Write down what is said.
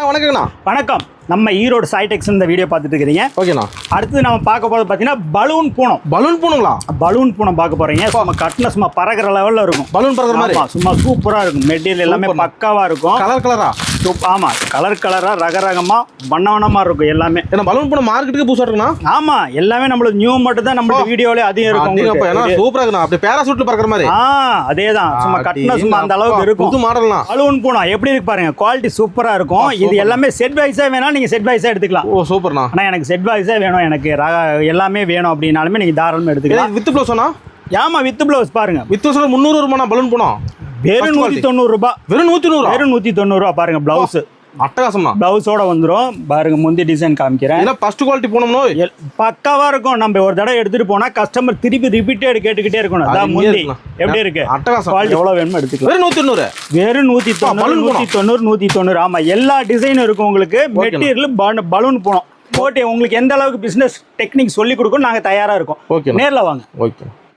வணக்கங்கண்ணா. வணக்கம். நம்ம ஈரோடு சாய்டெக்ஸ் இந்த வீடியோ பார்த்துட்டு இருக்கிறீங்க. ஓகேண்ணா. அடுத்து நம்ம பார்க்க போகிறது பார்த்தீங்கன்னா பலூன் பூனம். பலூன் பூனுங்களா? பலூன் பூனம் பார்க்க போறீங்க. நம்ம கட்டின சும்மா பறக்கிற லெவலில் இருக்கும். பலூன் பறக்கிற மாதிரி சும்மா சூப்பராக இருக்கும். மெட்டீரியல் எல்லாமே பக்காவாக இருக்கும். கலர் கலரா? ஆமாம், கலர் கலராக ரகரகமாக வண்ணமாக இருக்கும் எல்லாமே. ஏன்னா பலூன் பூனம் மார்க்கெட்டுக்கு புதுசாக இருக்குண்ணா? ஆமாம், எல்லாமே நம்மளுக்கு நியூ மட்டும் தான் நம்மளுக்கு வீடியோவிலே அதிகம் இருக்கும். சூப்பராக இருக்குண்ணா. அப்படி பேராசூட்ல பறக்கிற மாதிரி. அதே தான். சும்மா கட்டின சும்மா அந்த அளவுக்கு இருக்கும். புது மாடல்னா பலூன் பூனம் எப்படி இருக்கு பாருங்க. குவாலிட்டி சூப்பராக இருக்கும். இது எல்லாமே செட் வைஸாக வேணாலும் நீங்கள் செட் வைஸாக எடுத்துக்கலாம். ஓ சூப்பர்ண்ணா. ஆனால் எனக்கு செட் வைஸாக வேணும், எனக்கு எல்லாமே வேணும் அப்படின்னாலுமே நீங்கள் தாராளமாக எடுத்துக்கலாம். வித் ப்ளவுஸ்ண்ணா? ஆமா, வித் ப்ளவுஸ் பாருங்க. வித் ப்ளவுஸ் 300 ரூபாண்ணா பலூன் பூனம். வெறும் 190 ரூபாய். வெறும் 190? வெறும் 190 ரூபாய் பாருங்க. பிளவுஸ் அட்டகாசம்ண்ணா. பிளவுஸோட வந்துடும் பாருங்க. முந்தி டிசைன் காமிக்கிறேன். ஏன்னா ஃபர்ஸ்ட் குவாலிட்டி போனோம்னோ பக்காவா இருக்கும். நம்ம ஒரு தடவை எடுத்துட்டு போனா கஸ்டமர் திருப்பி ரிப்பீட்டட் கேட்டுக்கிட்டே இருக்கணும். அதான் முந்தி எப்படி இருக்கு, அட்டகாசம். குவாலிட்டி எவ்வளவு வேணுமோ எடுத்துக்கலாம். வெறும் 190. வெறும் 190. ஆமா, எல்லா டிசைனும் இருக்கும் உங்களுக்கு. மெட்டீரியல் பலூன் போனோம் போட்டு உங்களுக்கு எந்த அளவுக்கு பிசினஸ் டெக்னிக் சொல்லி கொடுக்கணும் நாங்க தயாரா இருக்கோம். நேர்ல வாங்க. ஓகே.